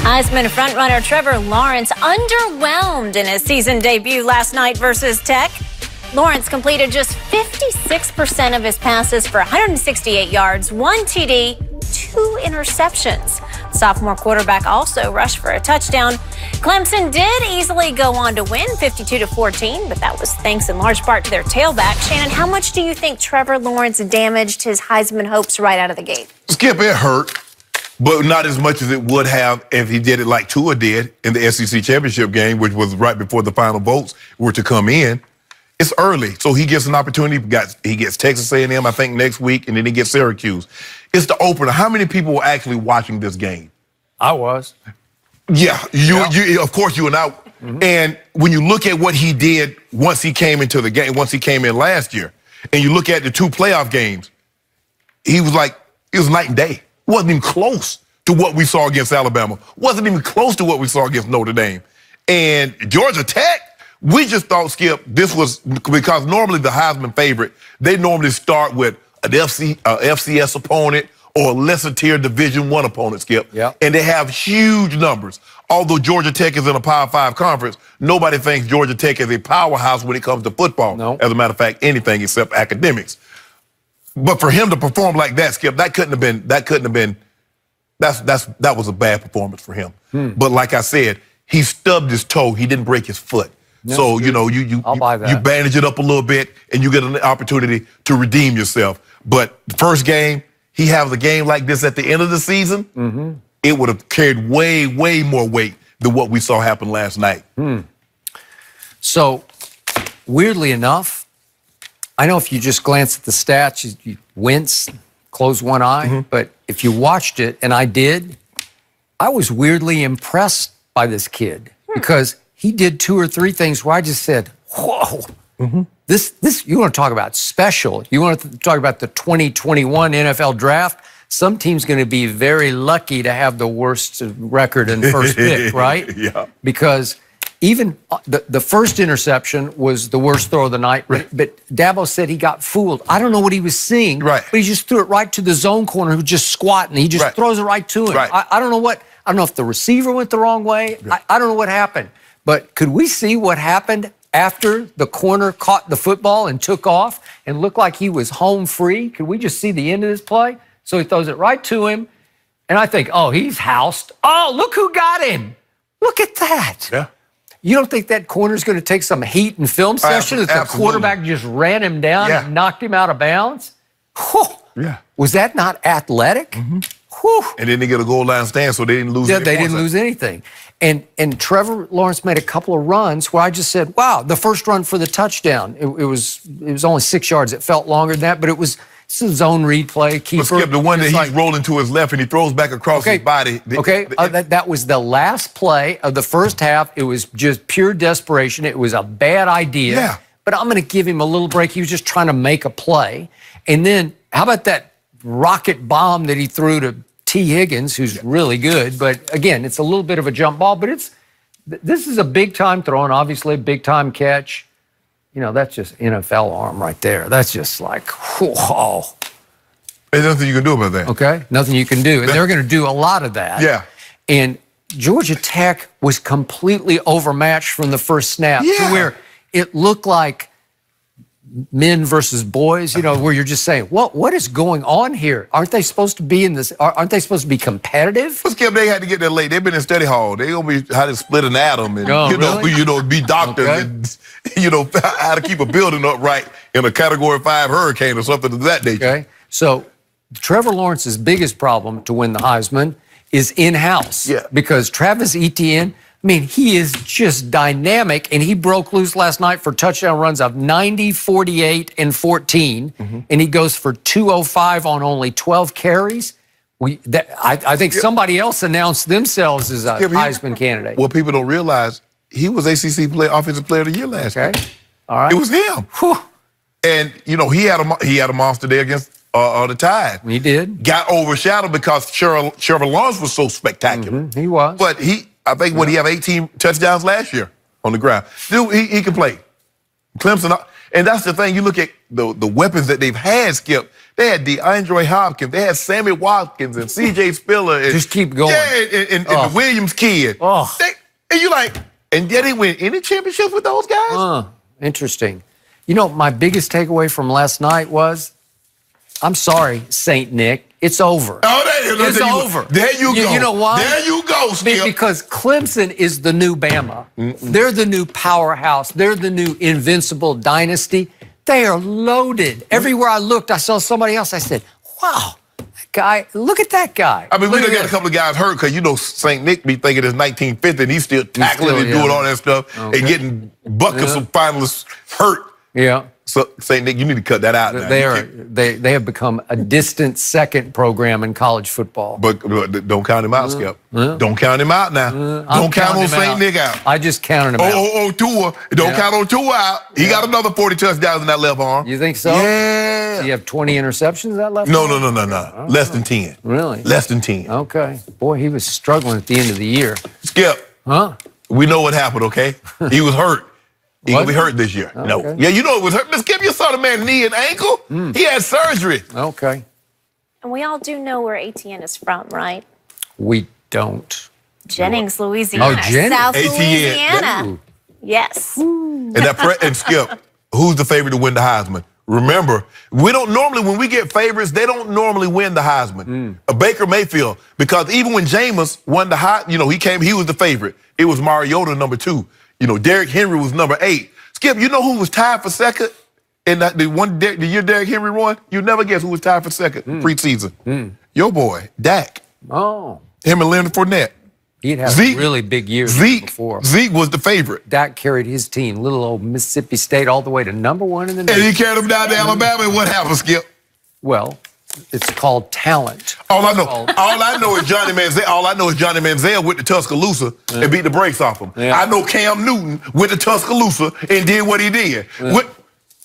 Heisman frontrunner Trevor Lawrence underwhelmed in his season debut last night versus Tech. Lawrence completed just 56% of his passes for 168 yards, 1 TD, 2 interceptions. Sophomore quarterback also rushed for a touchdown. Clemson did easily go on to win 52-14, but that was thanks in large part to their tailback. Shannon, how much do you think Trevor Lawrence damaged his Heisman hopes right out of the gate? Skip, it hurt, but not as much as it would have if he did it like Tua did in the SEC championship game, which was right before the final votes were to come in. It's early, so he gets an opportunity. He gets Texas A&M, I think, next week, and then he gets Syracuse. It's the opener. How many people were actually watching this game? I was. Yeah, you of course you and I. Mm-hmm. And when you look at what he did once he came into the game, once he came in last year, and you look at the 2 playoff games, it was night and day. Wasn't even close to what we saw against Alabama. Wasn't even close to what we saw against Notre Dame. And Georgia Tech, we just thought, Skip, this was because normally the Heisman favorite, they normally start with an FCS opponent or a lesser tier Division I opponent, Skip. Yep. And they have huge numbers. Although Georgia Tech is in a Power 5 conference, nobody thinks Georgia Tech is a powerhouse when it comes to football. No. As a matter of fact, anything except academics. But for him to perform like that, Skip, that was a bad performance for him. But like I said, he stubbed his toe. He didn't break his foot. No, so, you know, you bandage it up a little bit and you get an opportunity to redeem yourself. But the first game, he has a game like this at the end of the season, it would have carried way, way more weight than what we saw happen last night. So, weirdly enough, I know if you just glance at the stats, you wince, close one eye, but if you watched it, and I did, I was weirdly impressed by this kid because he did 2 or 3 things where I just said, whoa, this, you want to talk about special. You want to talk about the 2021 NFL draft. Some team's going to be very lucky to have the worst record and first pick, right? Yeah. Because even the first interception was the worst throw of the night, but Dabo said he got fooled. I don't know what he was seeing, right, but he just threw it right to the zone corner who's just squatting. He just throws it right to him. Right. I don't know if the receiver went the wrong way. I don't know what happened. But could we see what happened after the corner caught the football and took off and looked like he was home free? Could we just see the end of this play? So he throws it right to him, and I think, oh, he's housed. Oh, look who got him. Look at that. Yeah. You don't think that corner's going to take some heat and film session that the quarterback just ran him down and knocked him out of bounds? Whew. Yeah. Was that not athletic? Whew. And then they get a goal line stand, so they didn't lose anything. They didn't lose anything. And Trevor Lawrence made a couple of runs where I just said, wow, the first run for the touchdown, it was only 6 yards. It felt longer than that, but it's a zone read play. Keeper. But Skip, the one that he's rolling to his left and he throws back across his body. That was the last play of the first half. It was just pure desperation. It was a bad idea. Yeah. But I'm going to give him a little break. He was just trying to make a play. And then how about that rocket bomb that he threw to T. Higgins, who's really good, but again, it's a little bit of a jump ball, but this is a big-time throw, and obviously a big-time catch. You know, that's just NFL arm right there. That's just like, whoa. There's nothing you can do about that. Okay, nothing you can do. And they're going to do a lot of that. Yeah. And Georgia Tech was completely overmatched from the first snap to where it looked like men versus boys, you know, where you're just saying, what is going on here? Aren't they supposed to be in this? Aren't they supposed to be competitive? Well, Skip, they had to get there late. They've been in study hall. They're going to be how to split an atom and, be doctors and, how to keep a building upright in a Category 5 hurricane or something of that nature. Okay. So Trevor Lawrence's biggest problem to win the Heisman is in-house. Yeah. Because Travis Etienne, I mean, he is just dynamic, and he broke loose last night for touchdown runs of 90, 48, and 14, and he goes for 205 on only 12 carries. I think somebody else announced themselves as a Heisman candidate. What people don't realize, he was ACC Offensive Player of the Year last year. All right. It was him. Whew. And, he had a monster day against the Tide. He did. Got overshadowed because Trevor Lawrence was so spectacular. He was. But I think he have 18 touchdowns last year on the ground. Dude, he can play. Clemson, And that's the thing. You look at the weapons that they've had, Skip. They had DeAndre Hopkins. They had Sammy Watkins and C.J. Spiller. And, just keep going. Yeah, and the Williams kid. And you like, and did they win any championships with those guys? Interesting. You know, my biggest takeaway from last night was, I'm sorry, St. Nick, it's over. It's over. There you go. You know why? There you go, Skip. Because Clemson is the new Bama. They're the new powerhouse. They're the new invincible dynasty. They are loaded. Everywhere I looked, I saw somebody else. I said, wow, that guy, look at that guy. I mean, we got a couple of guys hurt because, you know, St. Nick be thinking it's 1950 and he's still tackling and doing all that stuff and getting buckets of finalists hurt. Yeah. So, St. Nick, you need to cut that out now. They have become a distant second program in college football. But don't count him out, Skip. Don't count him out now. Don't count on St. Nick out. I just counted him out. Tua. Don't count on Tua out. He got another 40 touchdowns in that left arm. You think so? Yeah. Do you have 20 interceptions in that left arm? No. Less than 10. Really? Less than 10. Okay. Boy, he was struggling at the end of the year. Skip. We know what happened, okay? He was hurt. He gonna be hurt this year. Okay. No. Yeah, you know it was hurt. Miss Skip, you saw the man knee and ankle. He had surgery. Okay. And we all do know where ATN is from, right? We don't. Jennings, Louisiana. Oh, Jennings. South ATN. Louisiana. Ooh. Yes. And Skip, who's the favorite to win the Heisman? Remember, we don't normally, when we get favorites, they don't normally win the Heisman. Baker Mayfield, because even when Jameis won the Heisman, you know, he was the favorite. It was Mariota number 2. You know, Derrick Henry was number 8. Skip, you know who was tied for second in the year Derrick Henry won? You never guess who was tied for second preseason. Your boy, Dak. Oh. Him and Leonard Fournette. He'd had a really big year before. Zeke was the favorite. Dak carried his team, little old Mississippi State, all the way to number 1 in the nation. And he carried them down to Alabama, and what happened, Skip? Well, it's called talent. All I know is Johnny Manziel went to Tuscaloosa and beat the brakes off him. I know Cam Newton went to Tuscaloosa and did what he did.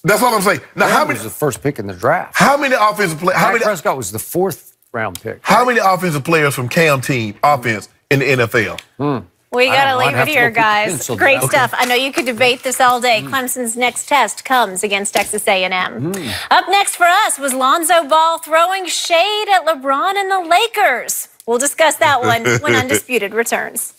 That's all I'm saying. Now, Cam was the first pick in the draft. How many offensive players? Dak Prescott was the 4th round pick. How many offensive players from Cam team offense in the NFL? We got to leave it here, guys. Great down. stuff. I know you could debate this all day. Clemson's next test comes against Texas A&M. Up next for us was Lonzo Ball throwing shade at LeBron and the Lakers. We'll discuss that one when Undisputed returns.